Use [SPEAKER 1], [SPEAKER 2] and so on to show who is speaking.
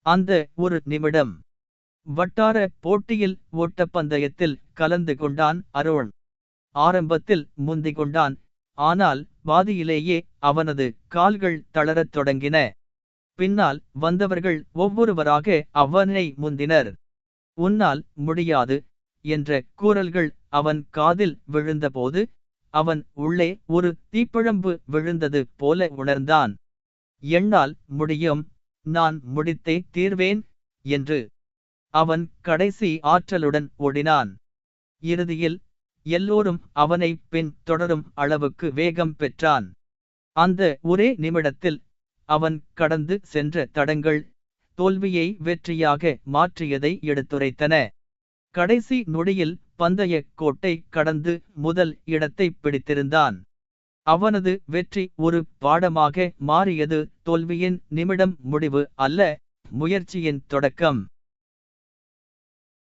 [SPEAKER 1] அந்த ஒரு நிமிடம். வட்டார போட்டியில் ஓட்டப்பந்தயத்தில் கலந்து கொண்டான் அருண். ஆரம்பத்தில் முந்திக் கொண்டான். ஆனால் பாதியிலேயே அவனது கால்கள் தளரத் தொடங்கின. பின்னால் வந்தவர்கள் ஒவ்வொருவராக அவனை முந்தினர். "உன்னால் முடியாது" என்ற கூறல்கள் அவன் காதில் விழுந்தபோது, அவன் உள்ளே ஒரு தீப்பிழம்பு விழுந்தது போல உணர்ந்தான். "என்னால் முடியும், நான் முடித்தே தீர்வேன்" என்று. அவன் கடைசி ஆற்றலுடன் ஓடினான். இறுதியில் எல்லோரும் அவனை பின் தொடரும் அளவுக்கு வேகம் பெற்றான். அந்த ஒரே நிமிடத்தில் அவன் கடந்து சென்ற தடங்கள் தோல்வியை வெற்றியாக மாற்றியதை எடுத்துரைத்தன. கடைசி நொடியில் பந்தய கோட்டை கடந்து முதல் இடத்தை பிடித்திருந்தான். அவனது வெற்றி ஒரு பாடமாக மாறியது. தோல்வியின் நிமிடம் முடிவு அல்ல, முயற்சியின் தொடக்கம்.